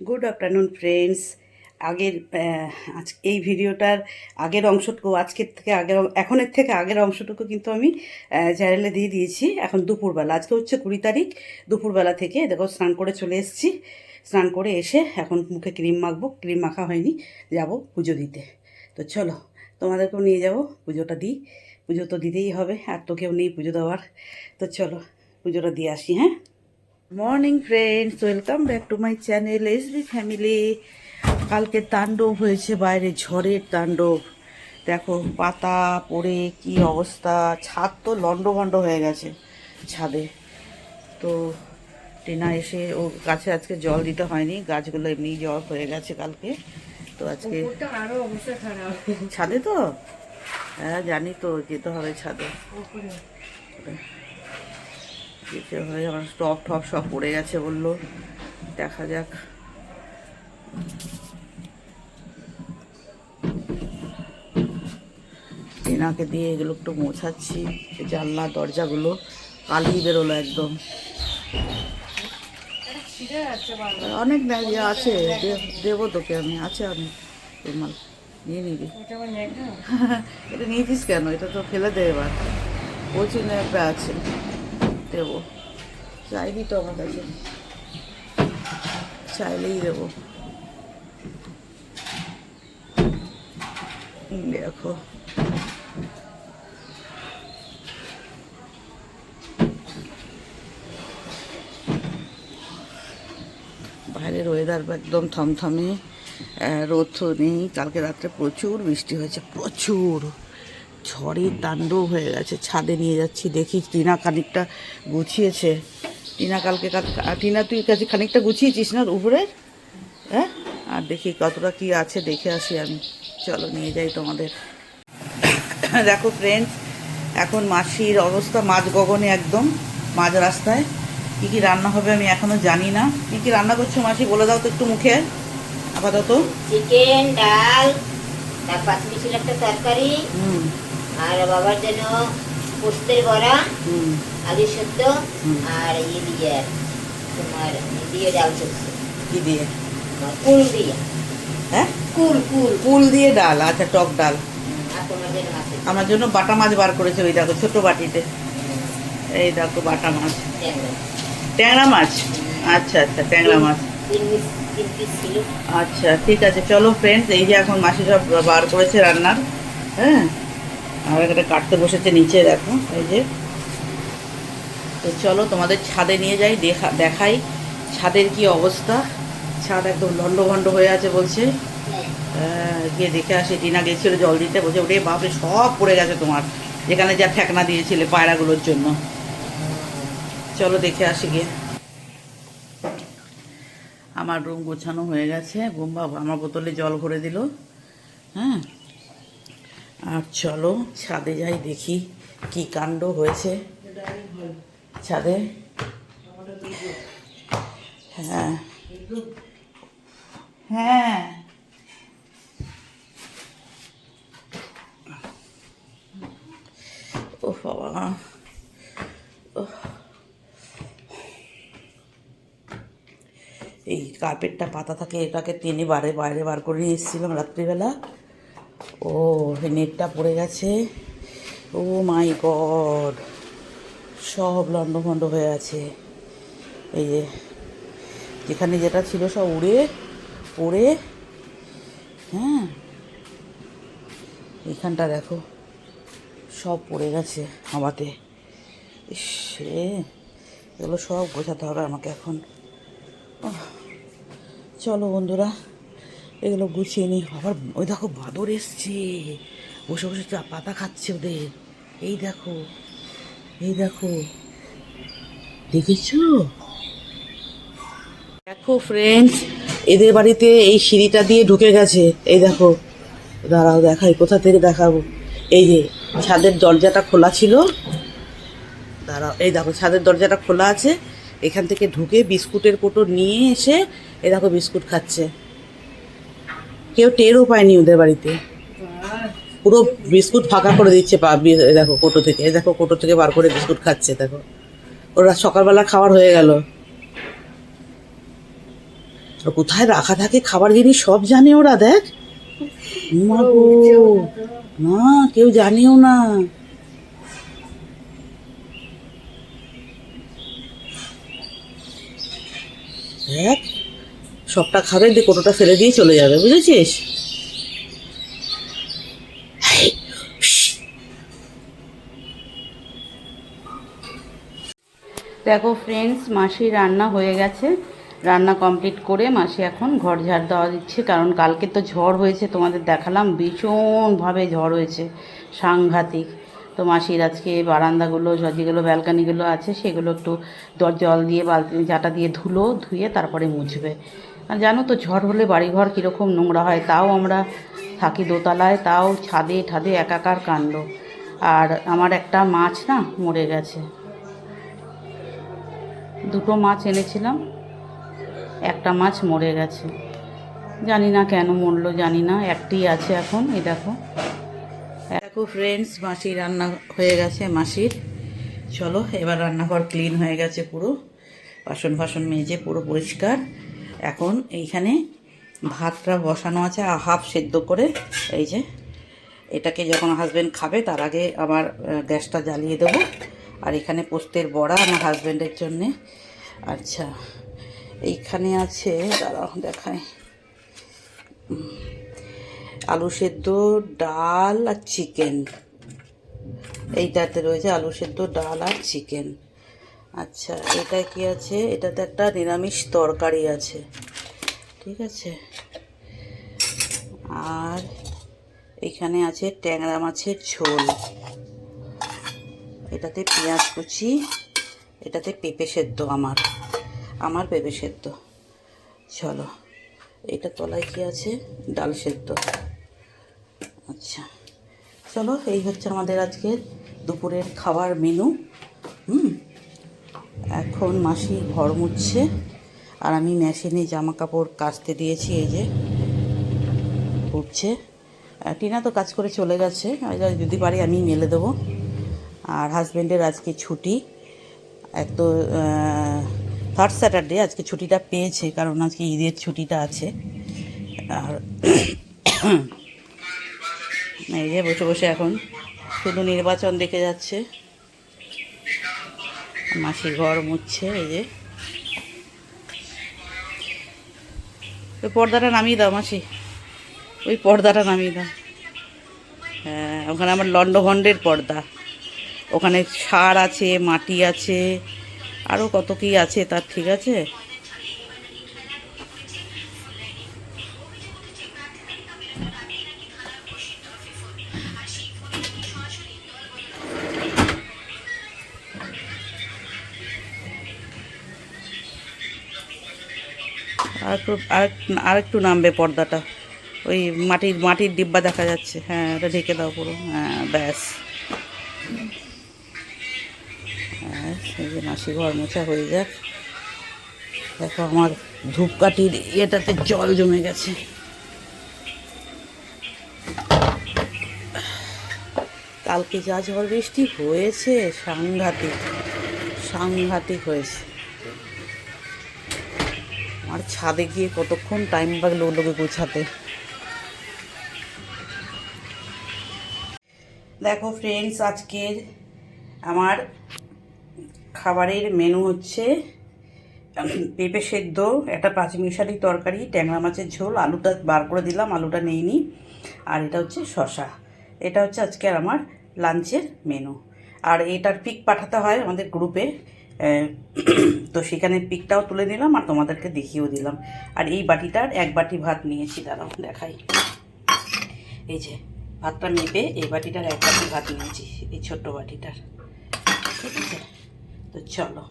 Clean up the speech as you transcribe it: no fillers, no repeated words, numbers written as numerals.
Good afternoon friends. আগের আজ এই ভিডিওটার আগের অংশটুকু এখনের থেকে আগের অংশটুকু কিন্তু আমি চ্যানেলে দিয়ে দিয়েছি। এখন দুপুরবেলা, আজকে হচ্ছে 20 তারিখ, দুপুরবেলা থেকে দেখো স্নান করে চলে এসেছি। স্নান করে এসে এখন মুখে ক্রিম মাখবো, ক্রিম মাখা হয়নি, যাব পুজো দিতে। তো চলো তোমাদেরকেও নিয়ে যাব, পুজোটা দিই। পুজো তো দিতেই হবে, আর তো কেউ নেই পুজো দেওয়ার। তো চলো পুজোটা দিয়ে আসি। হ্যাঁ, morning friends, welcome back to my channel SB family. কালকে তাণ্ডব হয়েছে বাইরে, ঝড়ের তাণ্ডব। দেখো পাতা পড়ে কি অবস্থা, ছাদ তো লন্ডভন্ড হয়ে গেছে ছাদে। তো টিনা এসে ও গাছে আজকে জল দিতে হয়নি, গাছগুলো এমনি জল হয়ে গেছে কালকে। তো আজকে আরো অবস্থা খারাপ ছাদে তো, হ্যাঁ জানি তো, যেতে হবে ছাদে। যেতে হয়, আমার টপ টপ সব পড়ে গেছে বললো, দেখা যাক। টিনাকে দিয়ে এগুলো একটু মোছাচ্ছি, জানলা দরজাগুলো কালি বেরোলো একদম। অনেক ইয়ে আছে, দেবো তোকে আমি, আছে অনেক রুমাল, নিয়ে নিবি। এটা নিয়েছিস কেন? এটা তো ফেলে দে এবার, প্রচুর একটা আছে, দেবো। চাইবি তো আমার কাছে, চাইলেই দেবো। দেখো বাইরের ওয়েদার একদম থমথমে, রোদ তো নেই। কালকে রাত্রে প্রচুর বৃষ্টি হয়েছে, প্রচুর ঝড়ের তাণ্ডব হয়ে গেছে। ছাদে নিয়ে যাচ্ছি, দেখি টিনা খানিকটা গুছিয়েছে। টিনা তুই কাছে খানিকটা গুছিয়েছিস না উপরে? হ্যাঁ, আর দেখি কতটা কি আছে, দেখে আসি আমি। চলো নিয়ে যাই তোমাদের। দেখো ফ্রেন্ডস, এখন মাসির অবস্থা মাঝ গগনে, একদম মাঝ রাস্তায়। কী কী রান্না হবে আমি এখনও জানি না। কী কী রান্না করছো মাসি, বলে দাও তো একটু মুখে আপাতত। চিকেন, ডাল, তার পাশে ছিল একটা তরকারি, আর বাবার জন্য পোস্তের বড়া, আলু সেদ্ধ, আর দিয়ে তোমার দিয়ে ডাল করছে। কি দিয়ে? কুল দিয়ে। হ্যাঁ, কুল কুল কুল দিয়ে ডাল, আচ্ছা টক ডাল। আর তোমার জন্য মাছ, আমার জন্য বাটা মাছ বার করেছে, ওই দেখো ছোটো বাটিতে। এই দেখো বাটা মাছ, ট্যাংরা মাছ। আচ্ছা আচ্ছা, ট্যাংরা মাছ। আচ্ছা ঠিক আছে, চলো ফ্রেন্ডস, এই যে এখন মাসি সব বার করেছে রান্নার। হ্যাঁ, আর একটা কাটতে বসেছে নিচে, দেখো এই যে। তো চলো তোমাদের ছাদে নিয়ে যাই, দেখাই ছাদের কি অবস্থা। ছাদ একদম লন্ডভন্ড হয়ে আছে বলছে। গিয়ে দেখে আসি। টিনা গেছিল জল দিতে, বলছে ওরে বাপরে সব পড়ে গেছে তোমার, যেখানে যা ঠেকনা দিয়েছিলে পায়রাগুলোর জন্য। চলো দেখে আসি গিয়ে। আমার রুম গোছানো হয়ে গেছে, বাবা আমার বোতলে জল ভরে দিল। হ্যাঁ, আর চলো ছাদে যাই, দেখি কি কাণ্ড হয়েছে ছাদে। হ্যাঁ হ্যাঁ, ও বাবা, এই কার্পেটটা পাতা থাকে, এটাকে টেনে বাইরে বার করে নিয়ে এসেছিলাম রাত্রিবেলা। ও এই নেটটা পড়ে গেছে। ও মাই গড, সব লন্ডভন্ড হয়ে আছে। এই যে যেখানে যেটা ছিল সব উড়ে পড়ে। হ্যাঁ, এইখানটা দেখো সব পড়ে গেছে হাওয়াতে। সে এগুলো সব গোছাতে হবে আমাকে এখন। চলো বন্ধুরা, এগুলো গুছিয়ে নিই। আবার ওই দেখো বাদর এসছে, বসে বসে পাতা খাচ্ছে ওদের। এই দেখো, এই দেখো, দেখেছো? দেখো ফ্রেন্ডস, এদের বাড়িতে এই সিঁড়িটা দিয়ে ঢুকে গেছে। এই দেখো, দাঁড়াও দেখাই, কোথা থেকে দেখাবো। এই যে ছাদের দরজাটা খোলা ছিল, দাঁড়াও, এই দেখো ছাদের দরজাটা খোলা আছে। এখান থেকে ঢুকে বিস্কুটের কোটো নিয়ে এসে এই দেখো বিস্কুট খাচ্ছে। কেউ টেরও পায়নি ওদের বাড়িতে, পুরো বিস্কুট ফাঁকা করে দিচ্ছে। দেখো কোটো থেকে, দেখো কোটো থেকে বার করে বিস্কুট খাচ্ছে। দেখো ওরা সকালবেলা খাবার হয়ে গেল। আর কোথায় রাখা থাকে খাবার জিনিস সব জানে ওরা, দেখ। মা গো, না কেউ জানেও না। দেখ, সবটা খাবে, দিয়ে কোটোটা ফেলে দিয়ে চলে যাবে, বুঝেছিস? দেখো ফ্রেন্ডস, মাসির রান্না হয়ে গেছে। রান্না কমপ্লিট করে মাসি এখন ঘর ঝাড় দেওয়া দিচ্ছে, কারণ কালকে তো ঝড় হয়েছে, তোমাদের দেখালাম ভীষণভাবে ঝড় হয়েছে, সাংঘাতিক। তো মাসির আজকে বারান্দাগুলো, যেগুলো ব্যালকানিগুলো আছে সেগুলো একটু জল দিয়ে বালতি জাটা দিয়ে ধুয়ে তারপরে মুছবে। আর জানো তো ঝড় হলে বাড়িঘর কীরকম নোংরা হয়, তাও আমরা থাকি দোতলায়, তাও ছাদে ঠাদে একাকার কাণ্ড। আর আমার একটা মাছ না মরে গেছে, দুটো মাছ এনেছিলাম, একটা মাছ মরে গেছে, জানি না কেন মরলো, জানি না, একটি আছে এখন। এই দেখো দেখো ফ্রেন্ডস, মাসির রান্না হয়ে গেছে মাসির। চলো, এবার রান্নাঘর ক্লিন হয়ে গেছে পুরো, বাসন মেজে পুরো পরিষ্কার। এখন এইখানে ভাতটা বসানো আছে হাফ সেদ্ধ করে। এই যে এটাকে যখন হাজব্যান্ড খাবে তার আগে আবার গ্যাসটা জ্বালিয়ে দেবো। আর এখানে পোস্তের বড়া আমার হাজব্যান্ডের জন্যে। আচ্ছা, এইখানে আছে, দাঁড়াও দেখায়, আলু সেদ্ধ, ডাল আর চিকেন। এইটাতে রয়েছে আলু সেদ্ধ, ডাল আর চিকেন। আচ্ছা, এটা কি আছে? এটাতে একটা নিরামিষ তরকারি আছে, ঠিক আছে। আর এখানে আছে ট্যাংরা মাছের ঝোল, এটাতে পেঁয়াজ কুচি, এটাতে পেঁপে সেদ্ধ, আমার পেঁপে সেদ্ধ। চলো, এটা তলায় কি আছে? ডাল সেদ্ধ। আচ্ছা চলো, এই হচ্ছে আমাদের আজকের দুপুরের খাবার মেনু। এখন মাসি ঘর মুছছে আর আমি মেশিনে জামা কাপড় কাচতে দিয়েছি, এই যে উঠছে। টিনা তো কাজ করে চলে গেছে, যদি পারি আমি মেলে দেবো। আর হাজব্যান্ডের আজকে ছুটি, এক তো থার্ড স্যাটারডে, আজকে ছুটিটা পেয়েছে কারণ আজকে ঈদের ছুটিটা আছে। আর এই যে বসে বসে এখন শুধু নির্বাচন দেখে যাচ্ছে। মাসি ঘর মুছছে, এই যে ওই পর্দাটা নামিয়ে দাও মাসি, ওই পর্দাটা নামিয়ে দাও। হ্যাঁ, ওখানে আমার লন্ডভন্ডের পর্দা, ওখানে সার আছে, মাটি আছে, আরও কত কী আছে তার, ঠিক আছে। আরেকটু নামবে পর্দাটা, ওই মাটির ডিব্বা দেখা যাচ্ছে, হ্যাঁ ওটা ঢেকে দাও পুরো, হ্যাঁ ব্যাস। এই যে মাসি ঘর মোছা হয়ে যাক। দেখো আমার ধূপকাঠির এটাতে জল জমে গেছে। কালকে যা ঝড় বৃষ্টি হয়েছে, সাংঘাতিক হয়েছে। আর ছাদে গিয়ে কতক্ষণ টাইম লাগলো ওগুলোকে গোছাতে। দেখো ফ্রেন্ডস, আজকের আমার খাবারের মেনু হচ্ছে পেঁপে সেদ্ধ, একটা পাঁচমিশালি তরকারি, ট্যাংরা মাছের ঝোল, আলুটা বার করে দিলাম, আলুটা নেইনি, আর এটা হচ্ছে শসা। এটা হচ্ছে আজকে আমার লাঞ্চের মেনু। আর এটার পিক পাঠাতে হয় আমাদের গ্রুপে, তো সেখানে পিকটাও তুলে দিলাম আর তোমাদেরকে দেখিয়েও দিলাম। আর এই বাটিটার এক বাটি ভাত নিয়েছি, দাঁড়াও দেখাই। এই যে ভাতটা মেপে এই বাটিটার এক বাটি ভাত নিয়েছি, এই ছোট্ট বাটিটার, ঠিক আছে। তো চলো।